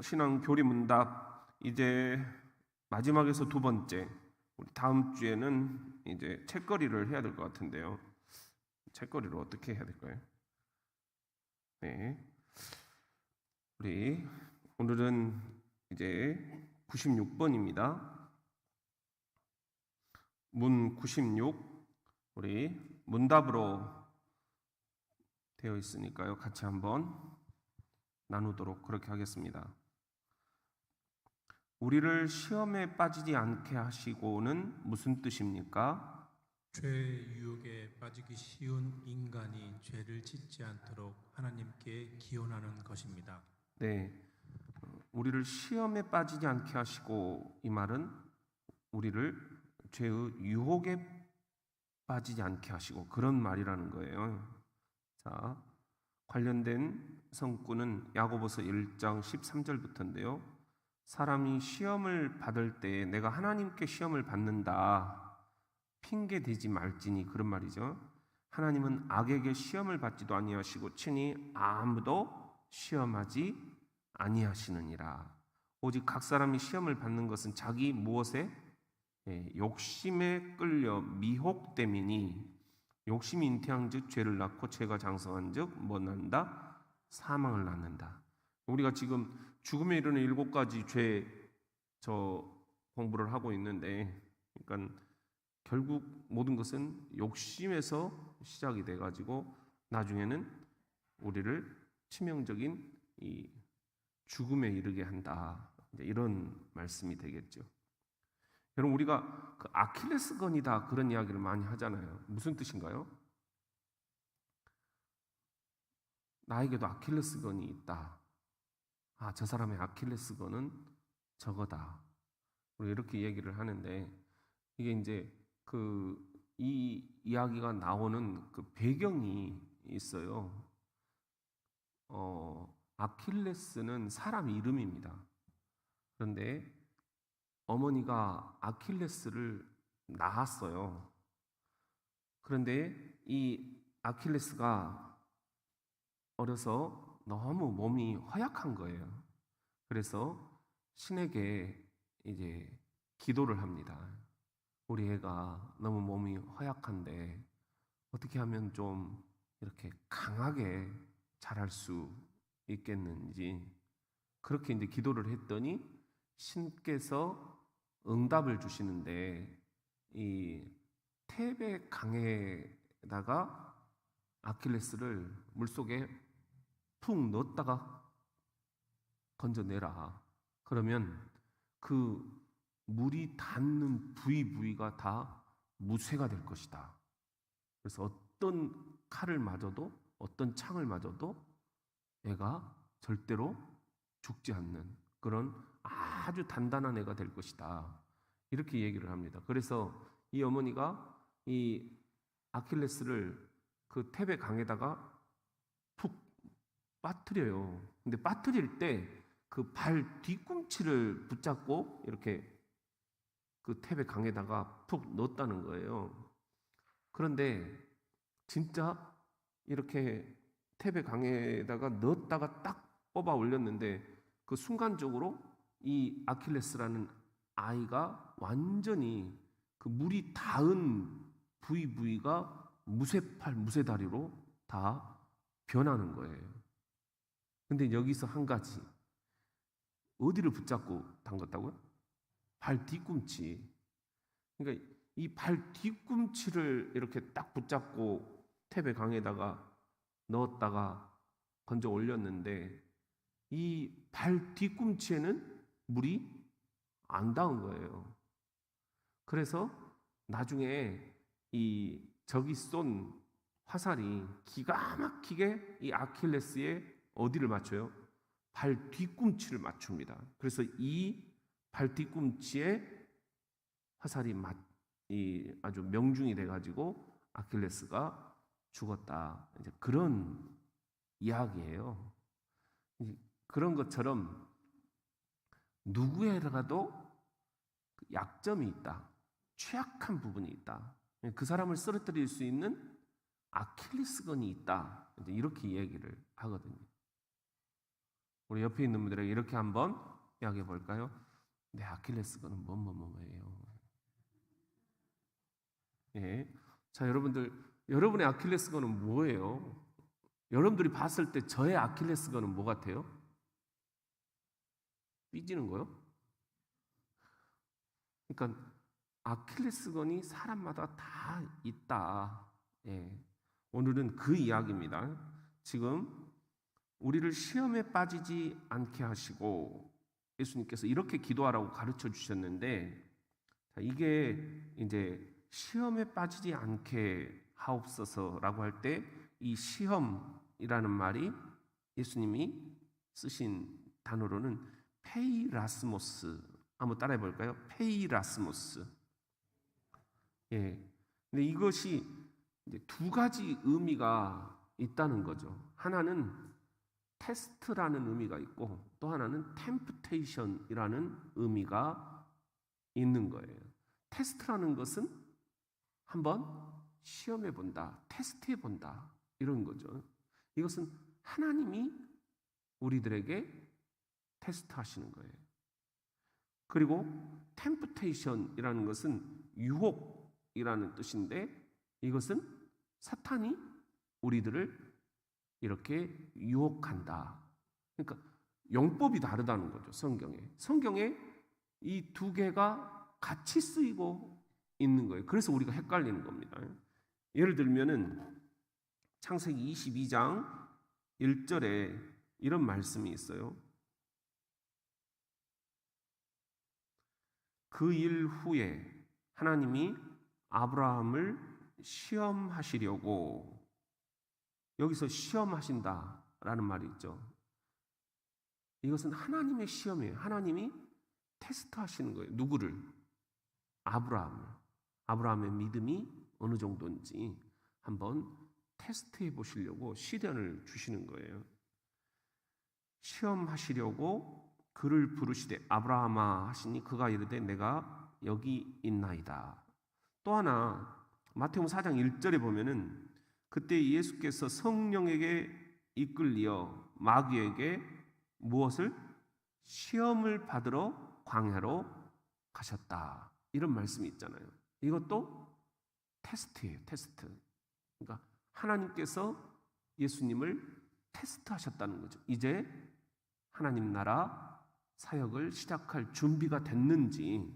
신앙 교리 문답 이제 마지막에서 두 번째. 우리 다음 주에는 이제 책거리를 해야 될 것 같은데요. 책거리를 어떻게 해야 될까요? 네, 우리 오늘은 이제 96번입니다. 문 96, 우리 문답으로 되어 있으니까요. 같이 한번 나누도록 그렇게 하겠습니다. 우리를 시험에 빠지지 않게 하시고는 무슨 뜻입니까? 죄의 유혹에 빠지기 쉬운 인간이 죄를 짓지 않도록 하나님께 기원하는 것입니다. 네, 우리를 시험에 빠지지 않게 하시고, 이 말은 우리를 죄의 유혹에 빠지지 않게 하시고, 그런 말이라는 거예요. 자, 관련된 성구는 야고보서 1장 13절부터인데요. 사람이 시험을 받을 때 내가 하나님께 시험을 받는다 핑계 대지 말지니, 그런 말이죠. 하나님은 악에게 시험을 받지도 아니하시고 친히 아무도 시험하지 아니하시느니라. 오직 각 사람이 시험을 받는 것은 자기 무엇에? 욕심에 끌려 미혹됨이니, 욕심이 잉태한즉 죄를 낳고 죄가 장성한즉 뭐 낳는다? 사망을 낳는다. 우리가 지금 죽음에 이르는 7가지 죄 공부를 하고 있는데, 그러니까 결국 모든 것은 욕심에서 시작이 돼가지고 나중에는 우리를 치명적인 이 죽음에 이르게 한다, 이런 말씀이 되겠죠. 여러분, 우리가 그 아킬레스건이다 그런 이야기를 많이 하잖아요. 무슨 뜻인가요? 나에게도 아킬레스건이 있다. 아, 저 사람의 아킬레스건은 저거다. 우리 이렇게 얘기를 하는데, 이게 이제 이 이야기가 나오는 그 배경이 있어요. 아킬레스는 사람 이름입니다. 그런데 어머니가 아킬레스를 낳았어요. 그런데 이 아킬레스가 어려서 너무 몸이 허약한 거예요. 그래서 신에게 이제 기도를 합니다. 우리 애가 너무 몸이 허약한데 어떻게 하면 좀 이렇게 강하게 자랄 수 있겠는지, 그렇게 이제 기도를 했더니 신께서 응답을 주시는데, 이 테베 강에다가 아킬레스를 물속에 푹 넣었다가 건져내라. 그러면 그 물이 닿는 부위가 다 무쇠가 될 것이다. 그래서 어떤 칼을 맞아도, 어떤 창을 맞아도 애가 절대로 죽지 않는 그런 아주 단단한 애가 될 것이다. 이렇게 얘기를 합니다. 그래서 이 어머니가 이 아킬레스를 그 테베 강에다가 푹 빠뜨려요. 근데 빠뜨릴 때 그 발 뒤꿈치를 붙잡고 이렇게 그 테베 강에다가 푹 넣었다는 거예요. 그런데 진짜 이렇게 테베 강에다가 넣었다가 딱 뽑아 올렸는데, 그 순간적으로 이 아킬레스라는 아이가 완전히 그 물이 닿은 부위가 무쇠팔, 무쇠다리로 다 변하는 거예요. 근데 여기서 한 가지, 어디를 붙잡고 담갔다고요? 발 뒤꿈치. 그러니까 이 발 뒤꿈치를 이렇게 딱 붙잡고 탭의 강에다가 넣었다가 건져 올렸는데, 이 발 뒤꿈치에는 물이 안 닿은 거예요. 그래서 나중에 이 적이 쏜 화살이 기가 막히게 이 아킬레스의 어디를 맞춰요? 발 뒤꿈치를 맞춥니다. 그래서 이 발 뒤꿈치에 화살이 아주 명중이 돼가지고 아킬레스가 죽었다. 이제 그런 이야기예요. 그런 것처럼 누구에라도 약점이 있다, 취약한 부분이 있다, 그 사람을 쓰러뜨릴 수 있는 아킬레스건이 있다, 이제 이렇게 얘기를 하거든요. 우리 옆에 있는 분들에게 이렇게 한번 이야기해 볼까요? 내 아킬레스건은 뭐뭐뭐예요. 예. 자, 여러분들, 여러분의 아킬레스건은 뭐예요? 여러분들이 봤을 때 저의 아킬레스건은 뭐 같아요? 삐지는 거요? 그러니까 아킬레스건이 사람마다 다 있다. 예. 오늘은 그 이야기입니다. 지금 우리를 시험에 빠지지 않게 하시고 예수님께서 이렇게 기도하라고 가르쳐 주셨는데, 자, 이게 이제 시험에 빠지지 않게 하옵소서라고 할 때 이 시험이라는 말이 예수님이 쓰신 단어로는 페이라스모스. 한번 따라해 볼까요? 페이라스모스. 예. 근데 이것이 이제 두 가지 의미가 있다는 거죠. 하나는 테스트라는 의미가 있고 또 하나는 템프테이션이라는 의미가 있는 거예요. 테스트라는 것은 한번 시험해 본다, 테스트해 본다 이런 거죠. 이것은 하나님이 우리들에게 테스트하시는 거예요. 그리고 템프테이션이라는 것은 유혹이라는 뜻인데 이것은 사탄이 우리들을 이렇게 유혹한다. 그러니까 용법이 다르다는 거죠. 성경에 이 두 개가 같이 쓰이고 있는 거예요. 그래서 우리가 헷갈리는 겁니다. 예를 들면은 창세기 22장 1절에 이런 말씀이 있어요. 그 일 후에 하나님이 아브라함을 시험하시려고, 여기서 시험하신다라는 말이 있죠. 이것은 하나님의 시험이에요. 하나님이 테스트하시는 거예요. 누구를? 아브라함을. 아브라함의 믿음이 어느 정도인지 한번 테스트해 보시려고 시련을 주시는 거예요. 시험하시려고 그를 부르시되 아브라함아 하시니 그가 이르되 내가 여기 있나이다. 또 하나 마태복음 4장 1절에 보면은 그때 예수께서 성령에게 이끌리어 마귀에게 무엇을? 시험을 받으러 광야로 가셨다. 이런 말씀이 있잖아요. 이것도 테스트예요. 테스트. 그러니까 하나님께서 예수님을 테스트하셨다는 거죠. 이제 하나님 나라 사역을 시작할 준비가 됐는지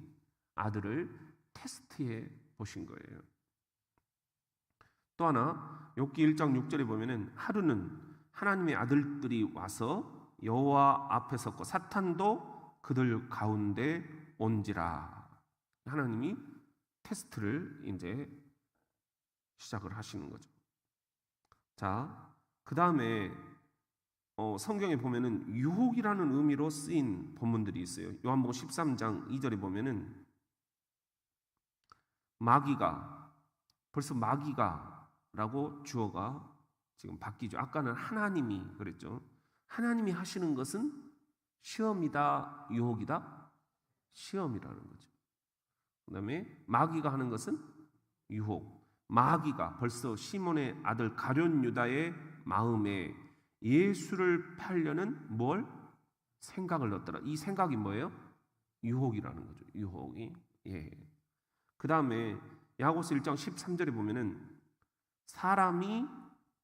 아들을 테스트해 보신 거예요. 또 하나 욥기 1장 6절에 보면은 하루는 하나님의 아들들이 와서 여호와 앞에 섰고 사탄도 그들 가운데 온지라. 하나님이 테스트를 이제 시작을 하시는 거죠. 자, 그 다음에 성경에 보면은 유혹이라는 의미로 쓰인 본문들이 있어요. 요한복음 13장 2절에 보면은 마귀가, 벌써 마귀가라고 주어가 지금 바뀌죠. 아까는 하나님이 그랬죠. 하나님이 하시는 것은 시험이다, 유혹이다? 시험이라는 거죠. 그 다음에 마귀가 하는 것은 유혹. 마귀가 벌써 시몬의 아들 가룟 유다의 마음에 예수를 팔려는 뭘? 생각을 넣었더라. 이 생각이 뭐예요? 유혹이라는 거죠. 유혹이. 예. 그 다음에 야고보서 1장 13절에 보면은 사람이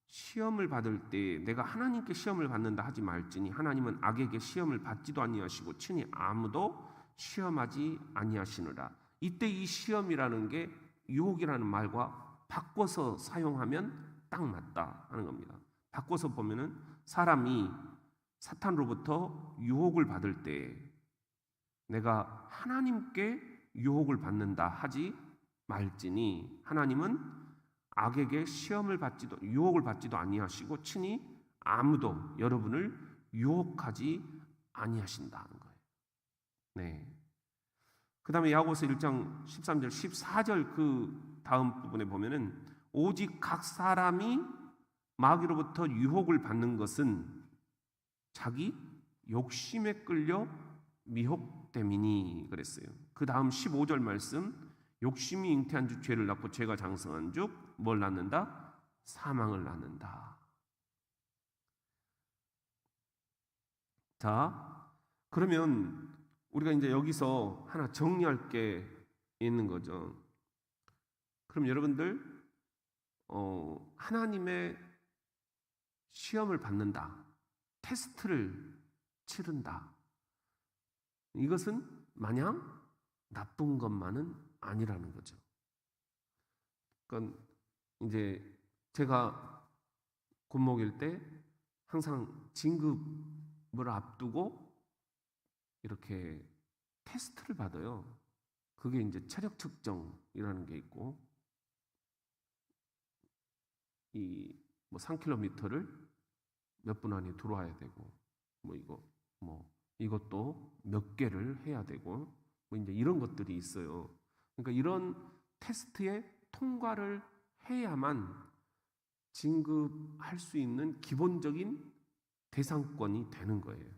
시험을 받을 때 내가 하나님께 시험을 받는다 하지 말지니 하나님은 악에게 시험을 받지도 아니하시고 친히 아무도 시험하지 아니하시느라. 이때 이 시험이라는 게 유혹이라는 말과 바꿔서 사용하면 딱 맞다 하는 겁니다. 바꿔서 보면은 사람이 사탄으로부터 유혹을 받을 때 내가 하나님께 유혹을 받는다 하지 말지니 하나님은 악에게 시험을 받지도 유혹을 받지도 아니하시고 친히 아무도 여러분을 유혹하지 아니하신다는 거예요. 네. 그다음에 야고보서 1장 13절 14절 그 다음 부분에 보면은 오직 각 사람이 마귀로부터 유혹을 받는 것은 자기 욕심에 끌려 미혹됨이니 그랬어요. 그 다음 15절 말씀 욕심이 잉태한 주 죄를 낳고 죄가 장성한 주 뭘 낳는다? 사망을 낳는다. 자, 그러면 우리가 이제 여기서 하나 정리할 게 있는 거죠. 그럼 여러분들 하나님의 시험을 받는다, 테스트를 치른다. 이것은 마냥 나쁜 것만은 아니라는 거죠. 그러니까 이제 제가 군목일 때 항상 진급을 앞두고 이렇게 테스트를 받아요. 그게 이제 체력 측정이라는 게 있고, 이 뭐 3km를 몇 분 안에 들어와야 되고, 이것도 몇 개를 해야 되고, 뭐 이제 이런 것들이 있어요. 그러니까 이런 테스트에 통과를 해야만 진급할 수 있는 기본적인 대상권이 되는 거예요.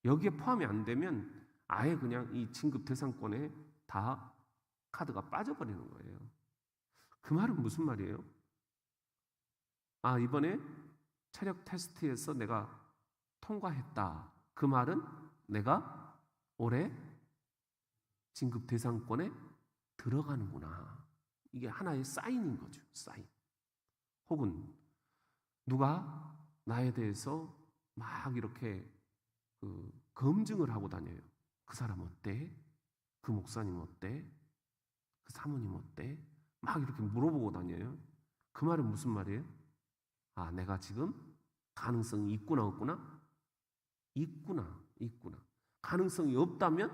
여기에 포함이 안 되면 아예 그냥 이 진급 대상권에 다 카드가 빠져버리는 거예요. 그 말은 무슨 말이에요? 아, 이번에 체력 테스트에서 내가 통과했다. 그 말은 내가 올해 진급 대상권에 들어가는구나. 이게 하나의 사인인 거죠. 사인. 혹은 누가 나에 대해서 막 이렇게 검증을 하고 다녀요. 그 사람 어때? 그 목사님 어때? 그 사모님 어때? 막 이렇게 물어보고 다녀요. 그 말은 무슨 말이에요? 아, 내가 지금 가능성이 있구나 없구나? 있구나. 가능성이 없다면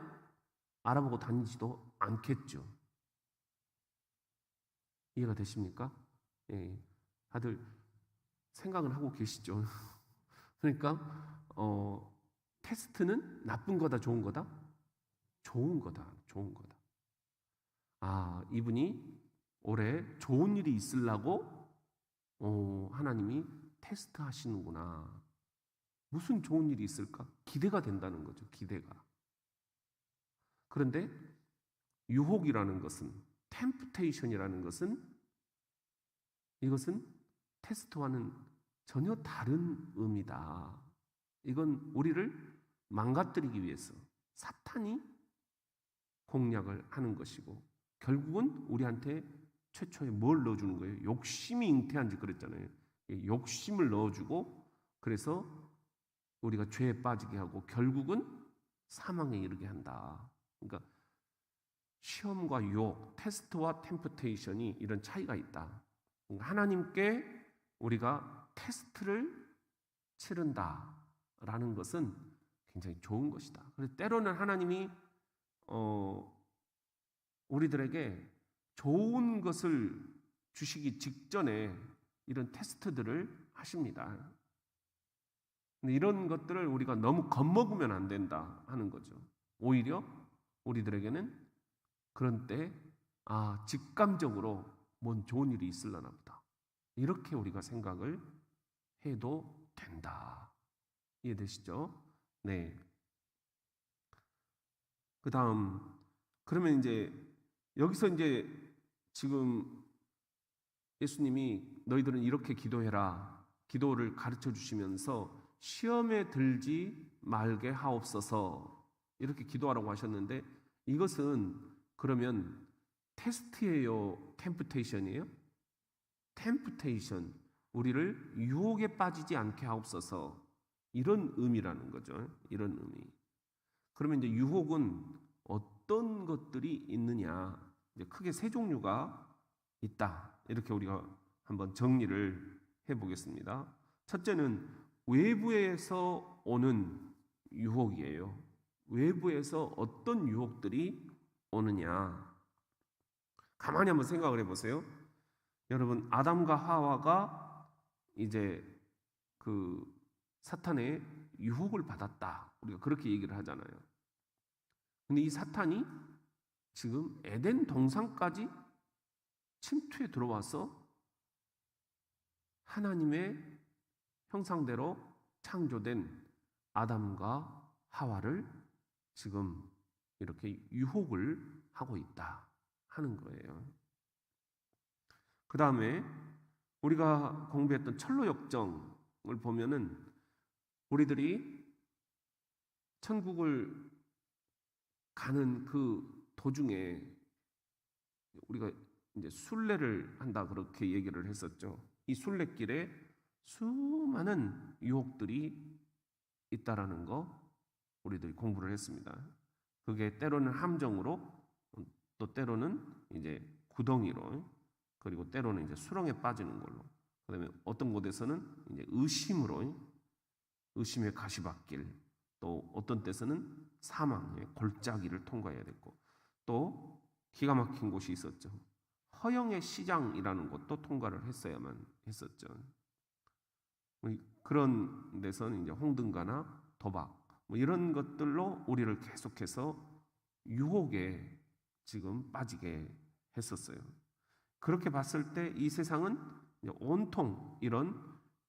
알아보고 다니지도 않겠죠. 이해가 되십니까? 예, 다들 생각을 하고 계시죠? 그러니까 테스트는 나쁜 거다, 좋은 거다? 좋은 거다. 아, 이분이 올해 좋은 일이 있으려고 하나님이 테스트 하시는구나. 무슨 좋은 일이 있을까? 기대가 된다는 거죠. 기대가. 그런데 유혹이라는 것은, 템프테이션이라는 것은, 이것은 테스트와는 전혀 다른 의미다. 이건 우리를 망가뜨리기 위해서 사탄이 공략을 하는 것이고, 결국은 우리한테 최초에 뭘 넣어주는 거예요? 욕심이 잉태한 지 그랬잖아요. 욕심을 넣어주고, 그래서 우리가 죄에 빠지게 하고 결국은 사망에 이르게 한다. 그러니까 시험과 유혹, 테스트와 템프테이션이 이런 차이가 있다. 그러니까 하나님께 우리가 테스트를 치른다라는 것은 굉장히 좋은 것이다. 그래서 때로는 하나님이 우리들에게 좋은 것을 주시기 직전에 이런 테스트들을 하십니다. 근데 이런 것들을 우리가 너무 겁먹으면 안 된다 하는 거죠. 오히려 우리들에게는 그런 때 직감적으로 뭔 좋은 일이 있으려나 보다. 이렇게 우리가 생각을 해도 된다. 이해되시죠? 네. 그 다음, 그러면 이제 여기서 이제 지금 예수님이 너희들은 이렇게 기도해라. 기도를 가르쳐 주시면서 시험에 들지 말게 하옵소서. 이렇게 기도하라고 하셨는데 이것은 그러면 테스트예요? 템프테이션이에요? 템프테이션. 우리를 유혹에 빠지지 않게 하옵소서. 이런 의미라는 거죠. 이런 의미. 그러면 이제 유혹은 어떤 것들이 있느냐? 이제 크게 세 종류가 있다. 이렇게 우리가 한번 정리를 해보겠습니다. 첫째는 외부에서 오는 유혹이에요. 외부에서 어떤 유혹들이 오느냐? 가만히 한번 생각을 해보세요. 여러분, 아담과 하와가 이제 그 사탄의 유혹을 받았다. 우리가 그렇게 얘기를 하잖아요. 근데 이 사탄이 지금 에덴 동산까지 침투에 들어와서 하나님의 형상대로 창조된 아담과 하와를 지금 이렇게 유혹을 하고 있다 하는 거예요. 그 다음에 우리가 공부했던 철로 역정을 보면은 우리들이 천국을 가는 그 도중에 우리가 이제 순례를 한다 그렇게 얘기를 했었죠. 이 순례길에 수많은 유혹들이 있다라는 거 우리들이 공부를 했습니다. 그게 때로는 함정으로, 또 때로는 이제 구덩이로, 그리고 때로는 이제 수렁에 빠지는 걸로, 그다음에 어떤 곳에서는 이제 의심으로, 의심의 가시밭길, 또 어떤 때서는 사망의 골짜기를 통과해야 됐고, 또 기가 막힌 곳이 있었죠. 허영의 시장이라는 곳도 통과를 했어야만 했었죠. 그런 데서는 이제 홍등가나 도박 뭐 이런 것들로 우리를 계속해서 유혹에 지금 빠지게 했었어요. 그렇게 봤을 때 이 세상은 온통 이런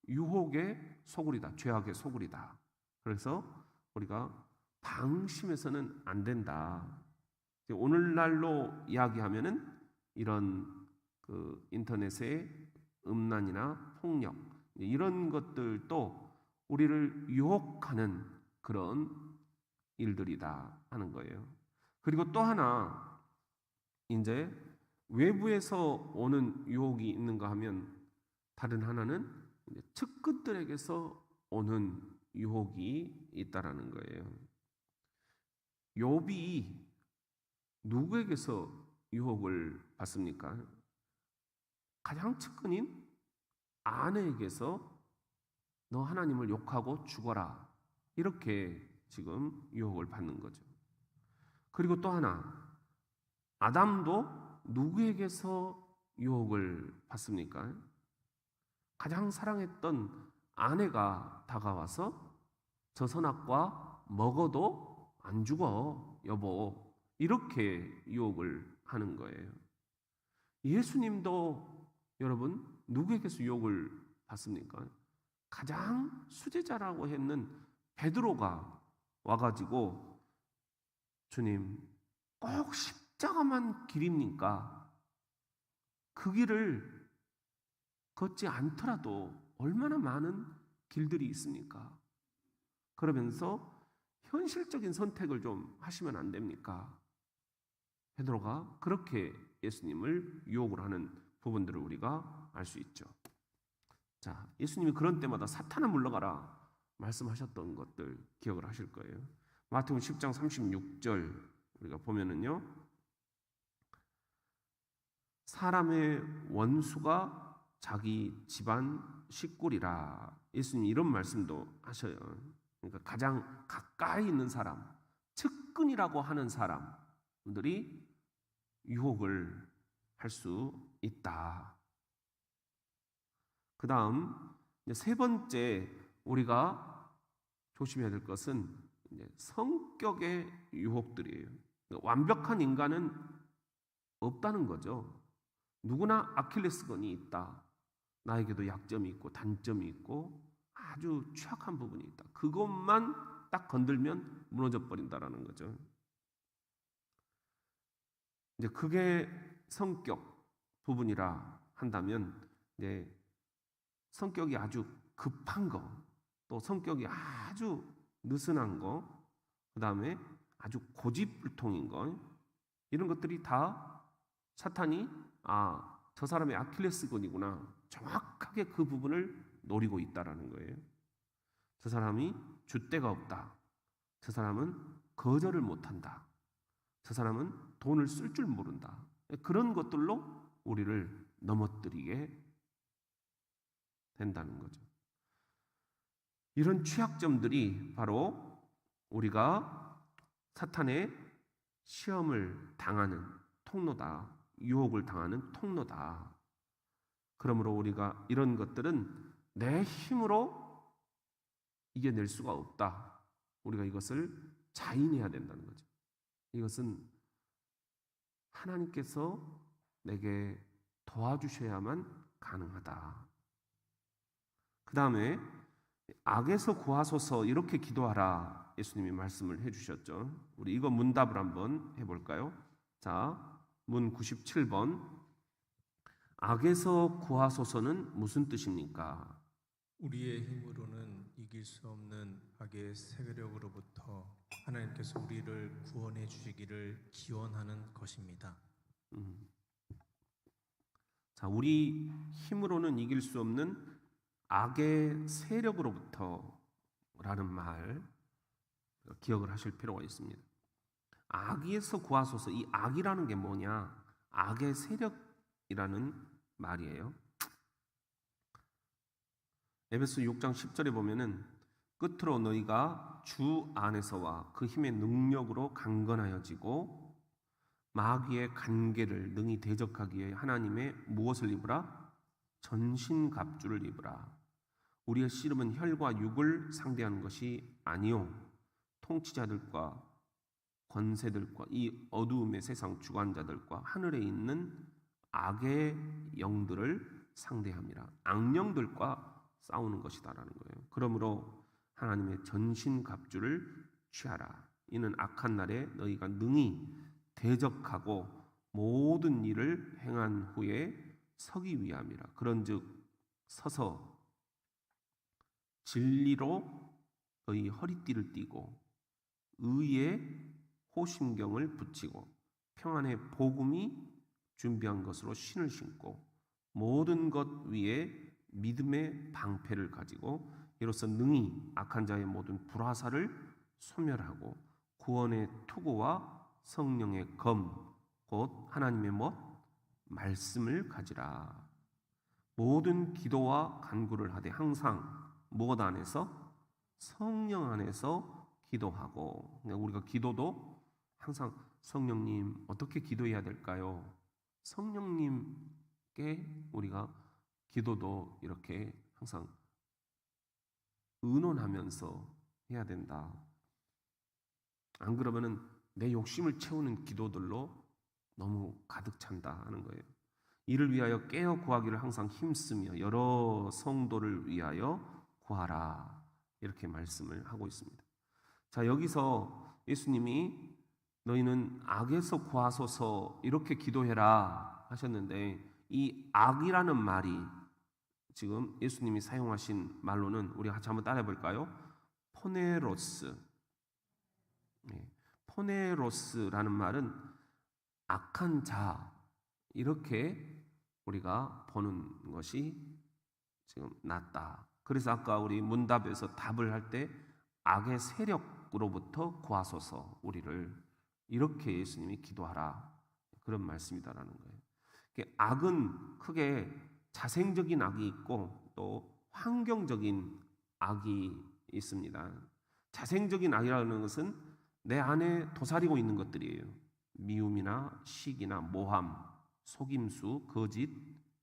유혹의 소굴이다, 죄악의 소굴이다. 그래서 우리가 방심해서는 안 된다. 오늘날로 이야기하면은 이런 그 인터넷의 음란이나 폭력 이런 것들도 우리를 유혹하는 그런 일들이다 하는 거예요. 그리고 또 하나 이제 외부에서 오는 유혹이 있는가 하면 다른 하나는 이제 측근들에게서 오는 유혹이 있다라는 거예요. 욥이 누구에게서 유혹을 받습니까? 가장 측근인 아내에게서 너 하나님을 욕하고 죽어라 이렇게 지금 유혹을 받는 거죠. 그리고 또 하나 아담도 누구에게서 유혹을 받습니까? 가장 사랑했던 아내가 다가와서 저 선악과 먹어도 안 죽어 여보 이렇게 유혹을 하는 거예요. 예수님도 여러분 누구에게서 유혹을 받습니까? 가장 수제자라고 했는 베드로가 와가지고 주님 꼭 십자가만 길입니까? 그 길을 걷지 않더라도 얼마나 많은 길들이 있습니까? 그러면서 현실적인 선택을 좀 하시면 안 됩니까? 베드로가 그렇게 예수님을 유혹을 하는 부분들을 우리가 알 수 있죠. 자, 예수님이 그런 때마다 사탄아 물러가라 말씀하셨던 것들 기억을 하실 거예요. 마태복음 10장 36절 우리가 보면은요. 사람의 원수가 자기 집안 식구리라. 예수님이 이런 말씀도 하셔요. 그러니까 가장 가까이 있는 사람, 측근이라고 하는 사람들이 유혹을 할 수 있다. 그 다음 세 번째 우리가 조심해야 될 것은 성격의 유혹들이에요. 완벽한 인간은 없다는 거죠. 누구나 아킬레스건이 있다. 나에게도 약점이 있고 단점이 있고 아주 취약한 부분이 있다. 그것만 딱 건들면 무너져 버린다라는 거죠. 이제 그게 성격 부분이라 한다면 이제 성격이 아주 급한 거, 또 성격이 아주 느슨한 거, 그 다음에 아주 고집불통인 거, 이런 것들이 다 사탄이 저 사람의 아킬레스건이구나 정확하게 그 부분을 노리고 있다라는 거예요. 저 사람이 줏대가 없다. 저 사람은 거절을 못한다. 저 사람은 돈을 쓸 줄 모른다. 그런 것들로 우리를 넘어뜨리게 된다는 거죠. 이런 취약점들이 바로 우리가 사탄의 시험을 당하는 통로다. 유혹을 당하는 통로다. 그러므로 우리가 이런 것들은 내 힘으로 이겨낼 수가 없다. 우리가 이것을 자인해야 된다는 거죠. 이것은 하나님께서 내게 도와주셔야만 가능하다. 그 다음에 악에서 구하소서 이렇게 기도하라 예수님이 말씀을 해주셨죠. 우리 이거 문답을 한번 해볼까요? 자, 문 97번 악에서 구하소서는 무슨 뜻입니까? 우리의 힘으로는 이길 수 없는 악의 세력으로부터 하나님께서 우리를 구원해 주시기를 기원하는 것입니다. 자, 우리 힘으로는 이길 수 없는 악의 세력으로부터라는 말 기억을 하실 필요가 있습니다. 악에서 구하소서. 이 악이라는 게 뭐냐? 악의 세력이라는 말이에요. 에베소 6장 10절에 보면은 끝으로 너희가 주 안에서와 그 힘의 능력으로 강건하여지고 마귀의 간계를 능히 대적하기 위해 하나님의 무엇을 입으라? 전신갑주를 입으라. 우리의 씨름은 혈과 육을 상대하는 것이 아니요 통치자들과 권세들과 이 어두움의 세상 주관자들과 하늘에 있는 악의 영들을 상대함이라. 악령들과 싸우는 것이다라는 거예요. 그러므로 하나님의 전신갑주를 취하라. 이는 악한 날에 너희가 능히 대적하고 모든 일을 행한 후에 서기 위함이라. 그런즉 서서 진리로 너희 허리띠를 띠고 의의 호심경을 붙이고 평안의 복음이 준비한 것으로 신을 신고 모든 것 위에 믿음의 방패를 가지고 이로써 능히 악한 자의 모든 불화살을 소멸하고 구원의 투구와 성령의 검 곧 하나님의 말씀을 가지라. 모든 기도와 간구를 하되 항상 무엇 안에서? 성령 안에서 기도하고. 우리가 기도도 항상 성령님 어떻게 기도해야 될까요? 성령님께 우리가 기도도 이렇게 항상 의논하면서 해야 된다. 안 그러면은 내 욕심을 채우는 기도들로 너무 가득 찬다 하는 거예요. 이를 위하여 깨어 구하기를 항상 힘쓰며 여러 성도를 위하여 구하라. 이렇게 말씀을 하고 있습니다. 자, 여기서 예수님이 너희는 악에서 구하소서 이렇게 기도해라 하셨는데 이 악이라는 말이 지금 예수님이 사용하신 말로는 우리 같이 한번 따라해 볼까요? 포네로스. 포네로스라는 말은 악한 자 이렇게 우리가 보는 것이 지금 낫다. 그래서 아까 우리 문답에서 답을 할 때 악의 세력으로부터 구하소서 우리를 이렇게 예수님이 기도하라 그런 말씀이다라는 거예요. 악은 크게 자생적인 악이 있고 또 환경적인 악이 있습니다. 자생적인 악이라는 것은 내 안에 도사리고 있는 것들이에요. 미움이나 시기나 모함, 속임수, 거짓,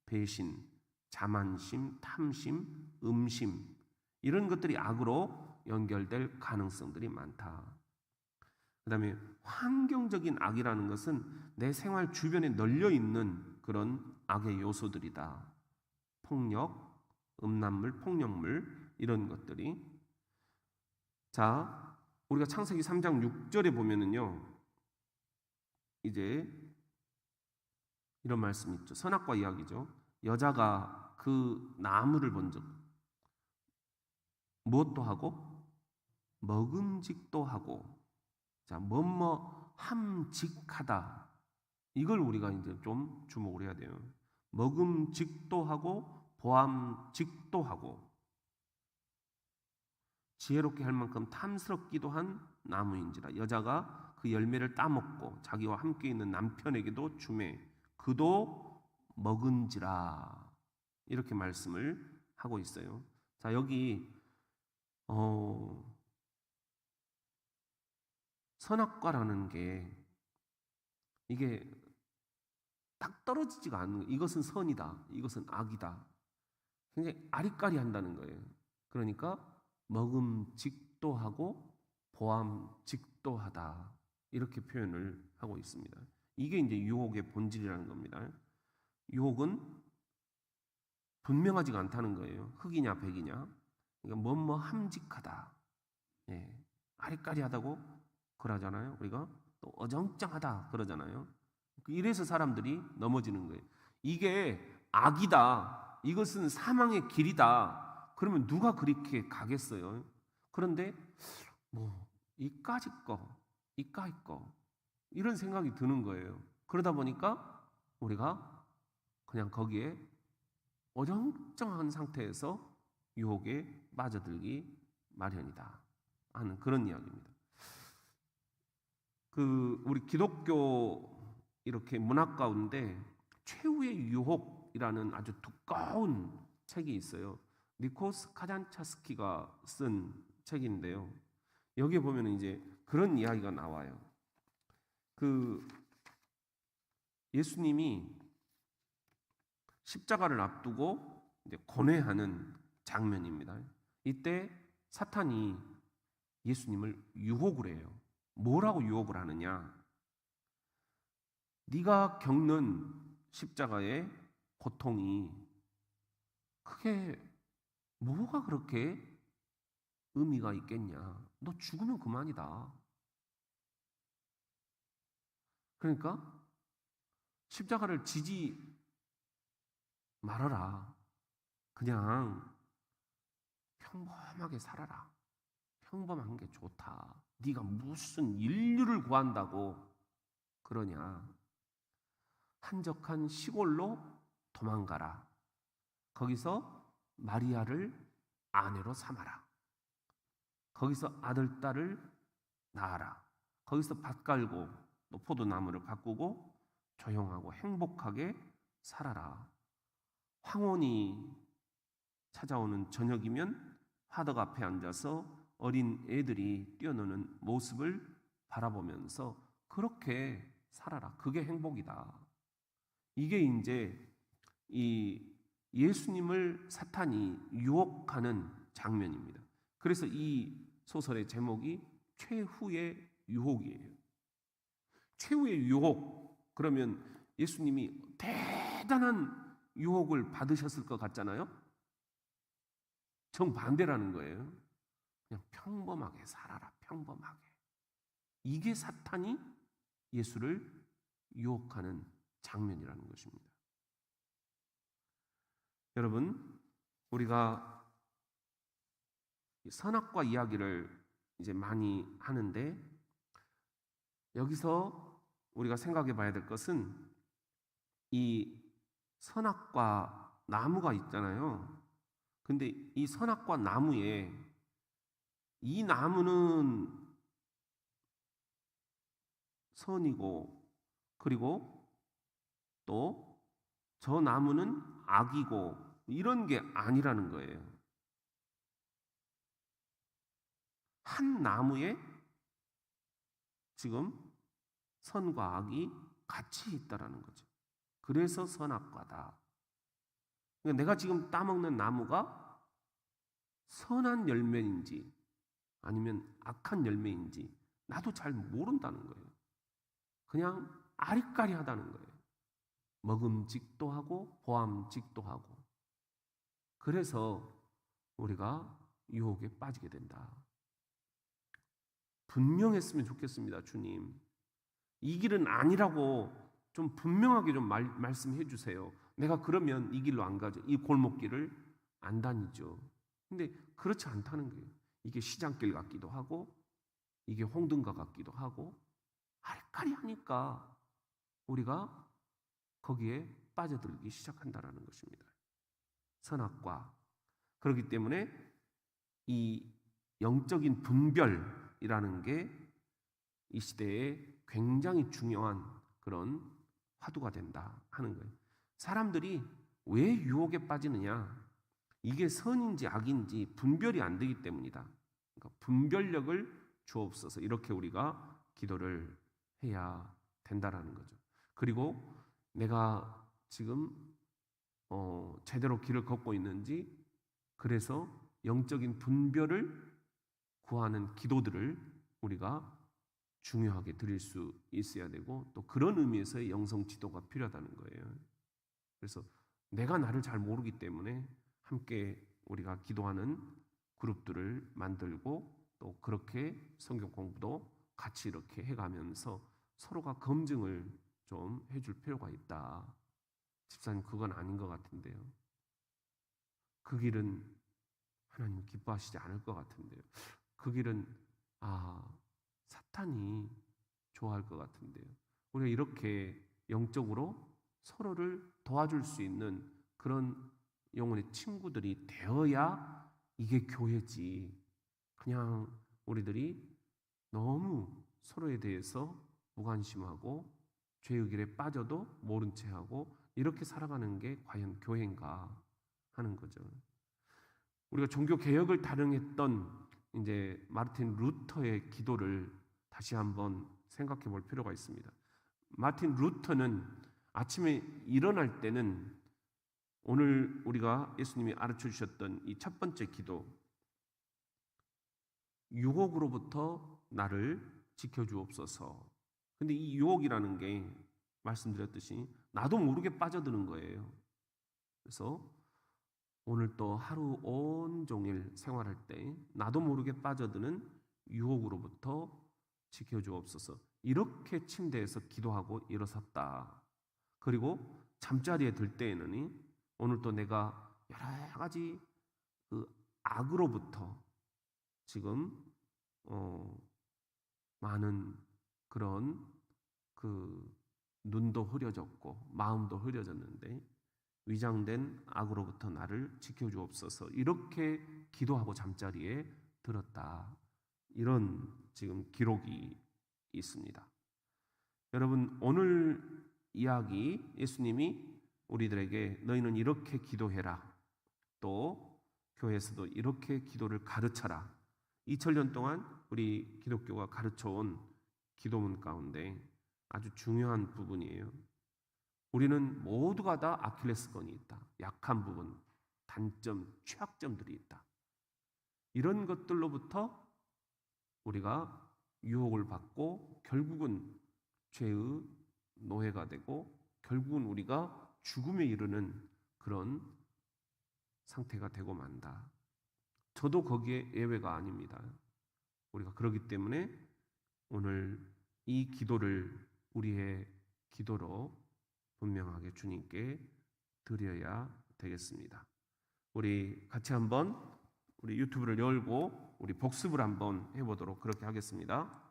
배신, 자만심, 탐심, 음심 이런 것들이 악으로 연결될 가능성들이 많다. 그 다음에 환경적인 악이라는 것은 내 생활 주변에 널려 있는 그런 악의 요소들이다. 폭력, 음란물, 폭력물 이런 것들이. 자, 우리가 창세기 3장 6절에 보면은요, 이제 이런 말씀이 있죠. 선악과 이야기죠. 여자가 그 나무를 본즉 무엇도 하고 먹음직도 하고, 자, 함직하다. 이걸 우리가 이제 좀 주목을 해야 돼요. 먹음직도 하고 보암직도 하고 지혜롭게 할 만큼 탐스럽기도 한 나무인지라. 여자가 그 열매를 따먹고 자기와 함께 있는 남편에게도 주매 그도 먹은지라. 이렇게 말씀을 하고 있어요. 자, 여기 선악과라는 게 이게 딱 떨어지지가 않는 거예요. 이것은 선이다, 이것은 악이다. 굉장히 아리까리한다는 거예요. 그러니까 먹음직도 하고 보암직도 하다 이렇게 표현을 하고 있습니다. 이게 이제 유혹의 본질이라는 겁니다. 유혹은 분명하지가 않다는 거예요. 흑이냐 백이냐. 그러니까 함직하다, 아리까리하다고 그러잖아요. 우리가 또 어정쩡하다 그러잖아요. 이래서 사람들이 넘어지는 거예요. 이게 악이다, 이것은 사망의 길이다, 그러면 누가 그렇게 가겠어요? 그런데 뭐 이까짓 거, 이까짓 거 이런 생각이 드는 거예요. 그러다 보니까 우리가 그냥 거기에 어정쩡한 상태에서 유혹에 빠져들기 마련이다 하는 그런 이야기입니다. 우리 기독교 이렇게 문학 가운데 최후의 유혹이라는 아주 두꺼운 책이 있어요. 니코스 카잔차스키가 쓴 책인데요. 여기에 보면 이제 그런 이야기가 나와요. 예수님이 십자가를 앞두고 이제 고뇌하는 장면입니다. 이때 사탄이 예수님을 유혹을 해요. 뭐라고 유혹을 하느냐? 네가 겪는 십자가의 고통이 그게 뭐가 그렇게 의미가 있겠냐? 너 죽으면 그만이다. 그러니까 십자가를 지지 말아라. 그냥 평범하게 살아라. 평범한 게 좋다. 네가 무슨 인류를 구한다고 그러냐? 한적한 시골로 도망가라. 거기서 마리아를 아내로 삼아라. 거기서 아들, 딸을 낳아라. 거기서 밭 갈고 또 포도나무를 가꾸고 조용하고 행복하게 살아라. 황혼이 찾아오는 저녁이면 화덕 앞에 앉아서 어린 애들이 뛰어노는 모습을 바라보면서 그렇게 살아라. 그게 행복이다. 이게 이제 이 예수님을 사탄이 유혹하는 장면입니다. 그래서 이 소설의 제목이 최후의 유혹이에요. 최후의 유혹. 그러면 예수님이 대단한 유혹을 받으셨을 것 같잖아요. 정반대라는 거예요. 그냥 평범하게 살아라. 평범하게. 이게 사탄이 예수를 유혹하는 장면이라는 것입니다. 여러분, 우리가 선악과 이야기를 이제 많이 하는데 여기서 우리가 생각해 봐야 될 것은 이 선악과 나무가 있잖아요. 근데 이 선악과 나무에 이 나무는 선이고 그리고 또 저 나무는 악이고 이런 게 아니라는 거예요. 한 나무에 지금 선과 악이 같이 있다라는 거죠. 그래서 선악과다. 그러니까 내가 지금 따먹는 나무가 선한 열매인지 아니면 악한 열매인지 나도 잘 모른다는 거예요. 그냥 아리까리하다는 거예요. 먹음직도 하고 보암직도 하고. 그래서 우리가 유혹에 빠지게 된다. 분명했으면 좋겠습니다, 주님. 이 길은 아니라고 좀 분명하게 좀 말씀해 주세요. 내가 그러면 이 길로 안 가죠. 이 골목길을 안 다니죠. 근데 그렇지 않다는 거예요. 이게 시장길 같기도 하고 이게 홍등가 같기도 하고 아리까리하니까 우리가 거기에 빠져들기 시작한다는 것입니다. 선악과. 그렇기 때문에 이 영적인 분별이라는 게 이 시대에 굉장히 중요한 그런 화두가 된다 하는 거예요. 사람들이 왜 유혹에 빠지느냐? 이게 선인지 악인지 분별이 안 되기 때문이다. 그러니까 분별력을 주옵소서 이렇게 우리가 기도를 해야 된다라는 거죠. 그리고 내가 지금 제대로 길을 걷고 있는지 그래서 영적인 분별을 구하는 기도들을 우리가 중요하게 드릴 수 있어야 되고 또 그런 의미에서의 영성 지도가 필요하다는 거예요. 그래서 내가 나를 잘 모르기 때문에 함께 우리가 기도하는 그룹들을 만들고 또 그렇게 성경 공부도 같이 이렇게 해가면서 서로가 검증을 좀 해줄 필요가 있다. 집사님 그건 아닌 것 같은데요. 그 길은 하나님 기뻐하시지 않을 것 같은데요. 그 길은 사탄이 좋아할 것 같은데요. 우리가 이렇게 영적으로 서로를 도와줄 수 있는 그런 영혼의 친구들이 되어야 이게 교회지. 그냥 우리들이 너무 서로에 대해서 무관심하고 죄의 길에 빠져도 모른 채 하고 이렇게 살아가는 게 과연 교회인가 하는 거죠. 우리가 종교 개혁을 단행했던 이제 마르틴 루터의 기도를 다시 한번 생각해 볼 필요가 있습니다. 마르틴 루터는 아침에 일어날 때는 오늘 우리가 예수님이 가르쳐 주셨던 이 첫 번째 기도, 유혹으로부터 나를 지켜주옵소서. 근데 이 유혹이라는 게 말씀드렸듯이 나도 모르게 빠져드는 거예요. 그래서 오늘 또 하루 온종일 생활할 때 나도 모르게 빠져드는 유혹으로부터 지켜주옵소서. 이렇게 침대에서 기도하고 일어섰다. 그리고 잠자리에 들 때에는 오늘 또 내가 여러 가지 그 악으로부터 지금 많은 그런 그 눈도 흐려졌고 마음도 흐려졌는데 위장된 악으로부터 나를 지켜주옵소서. 이렇게 기도하고 잠자리에 들었다. 이런 지금 기록이 있습니다. 여러분, 오늘 이야기 예수님이 우리들에게 너희는 이렇게 기도해라. 또 교회에서도 이렇게 기도를 가르쳐라. 2000년 동안 우리 기독교가 가르쳐온 기도문 가운데 아주 중요한 부분이에요. 우리는 모두가 다 아킬레스건이 있다. 약한 부분, 단점, 취약점들이 있다. 이런 것들로부터 우리가 유혹을 받고 결국은 죄의 노예가 되고 결국은 우리가 죽음에 이르는 그런 상태가 되고 만다. 저도 거기에 예외가 아닙니다. 우리가 그렇기 때문에 오늘 이 기도를 우리의 기도로 분명하게 주님께 드려야 되겠습니다. 우리 같이 한번 우리 유튜브를 열고 우리 복습을 한번 해보도록 그렇게 하겠습니다.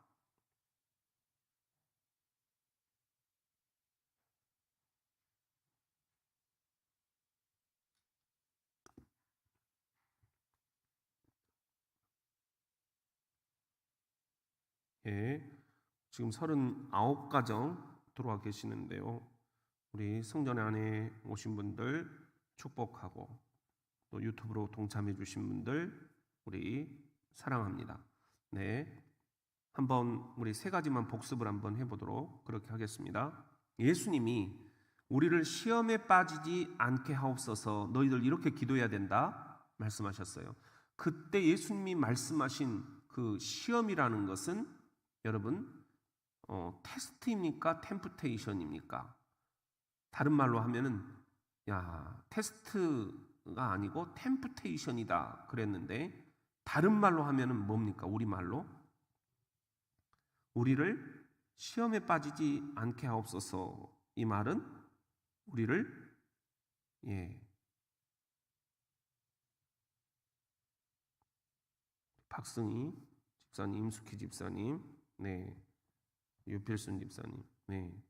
예, 지금 39가정 들어와 계시는데요. 우리 성전 안에 오신 분들 축복하고 또 유튜브로 동참해 주신 분들 우리 사랑합니다. 네, 한번 우리 세 가지만 복습을 한번 해보도록 그렇게 하겠습니다. 예수님이 우리를 시험에 빠지지 않게 하옵소서. 너희들 이렇게 기도해야 된다 말씀하셨어요. 그때 예수님이 말씀하신 그 시험이라는 것은 여러분 테스트입니까? 템프테이션입니까? 다른 말로 하면은 테스트가 아니고 템프테이션이다 그랬는데 다른 말로 하면은 뭡니까? 우리말로 우리를 시험에 빠지지 않게 하옵소서. 이 말은 우리를 박승희 집사님, 임숙희 집사님, 네, 유필순 집사님, 네,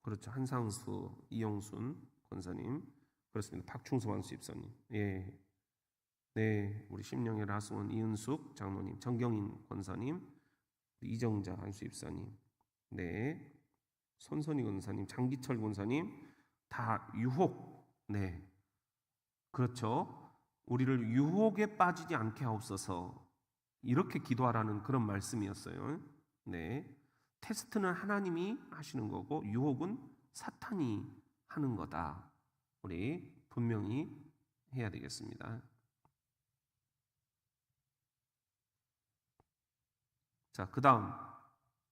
그렇죠. 한상수, 이영순 권사님, 그렇습니다. 박충수 만수 집사님, 예, 네, 우리 심령의 라스원 이은숙 장로님, 정경인 권사님, 이정자 한수 집사님, 네, 손선희 권사님, 장기철 권사님, 다 유혹, 네, 그렇죠. 우리를 유혹에 빠지지 않게 하옵소서. 이렇게 기도하라는 그런 말씀이었어요. 네, 테스트는 하나님이 하시는 거고 유혹은 사탄이 하는 거다. 우리 분명히 해야 되겠습니다. 자, 그 다음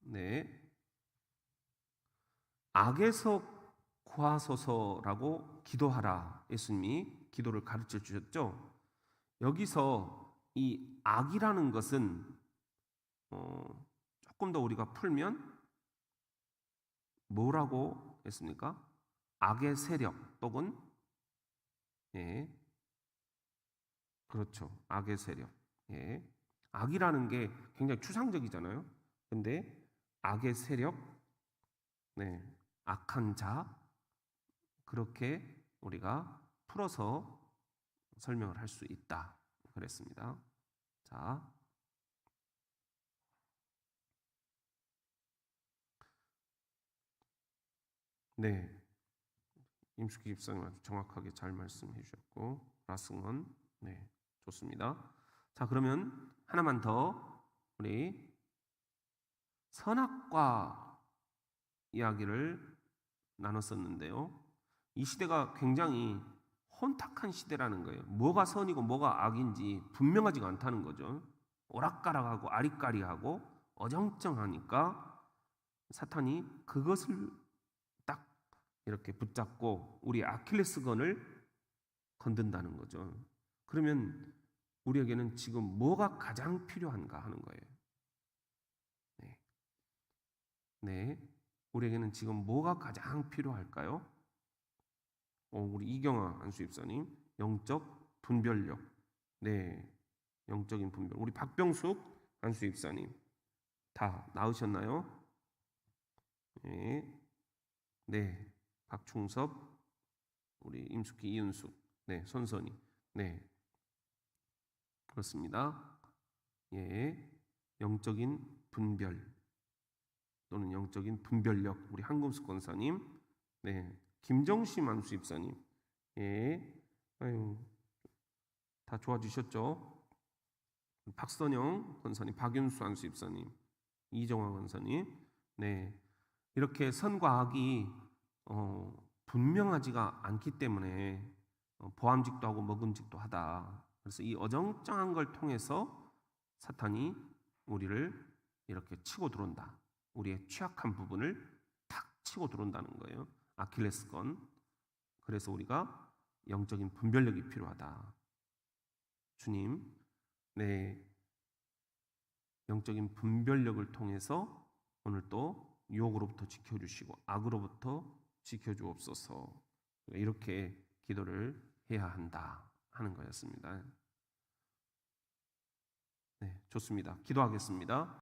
네, 악에서 구하소서라고 기도하라. 예수님이 기도를 가르쳐 주셨죠. 여기서 이 악이라는 것은 조금 더 우리가 풀면 뭐라고 했습니까? 악의 세력 또는 그렇죠. 악의 세력. 예. 악이라는 게 굉장히 추상적이잖아요. 근데 악의 세력, 네, 악한 자, 그렇게 우리가 풀어서 설명을 할 수 있다. 그랬습니다. 자, 네, 임숙희 집사님 아주 정확하게 잘 말씀해 주셨고, 라승원, 네, 좋습니다. 자, 그러면 하나만 더 우리 선악과 이야기를 나눴었는데요. 이 시대가 굉장히 혼탁한 시대라는 거예요. 뭐가 선이고 뭐가 악인지 분명하지가 않다는 거죠. 오락가락하고 아리까리하고 어정쩡하니까 사탄이 그것을 딱 이렇게 붙잡고 우리 아킬레스건을 건든다는 거죠. 그러면 우리에게는 지금 뭐가 가장 필요한가 하는 거예요. 네. 네. 우리에게는 지금 뭐가 가장 필요할까요? 우리 이경아 안수입사님, 영적 분별력. 네, 영적인 분별. 우리 박병숙 안수입사님, 다 나으셨나요? 네, 네, 박충섭, 우리 임숙희 이은숙, 네, 손선희, 네, 그렇습니다. 예, 영적인 분별 또는 영적인 분별력. 우리 한금숙 권사님, 네, 김정심 안수입사님, 예, 아유, 다 좋아지셨죠? 박선영 권사님, 박윤수 안수입사님, 이정화 권사님, 네, 이렇게 선과 악이 분명하지가 않기 때문에 보암직도 하고 먹음직도 하다. 그래서 이 어정쩡한 걸 통해서 사탄이 우리를 이렇게 치고 들어온다. 우리의 취약한 부분을 탁 치고 들어온다는 거예요. 아킬레스건. 그래서 우리가 영적인 분별력이 필요하다. 주님, 네, 영적인 분별력을 통해서 오늘 또 유혹으로부터 지켜주시고 악으로부터 지켜주옵소서. 이렇게 기도를 해야 한다 하는 거였습니다. 네, 좋습니다. 기도하겠습니다.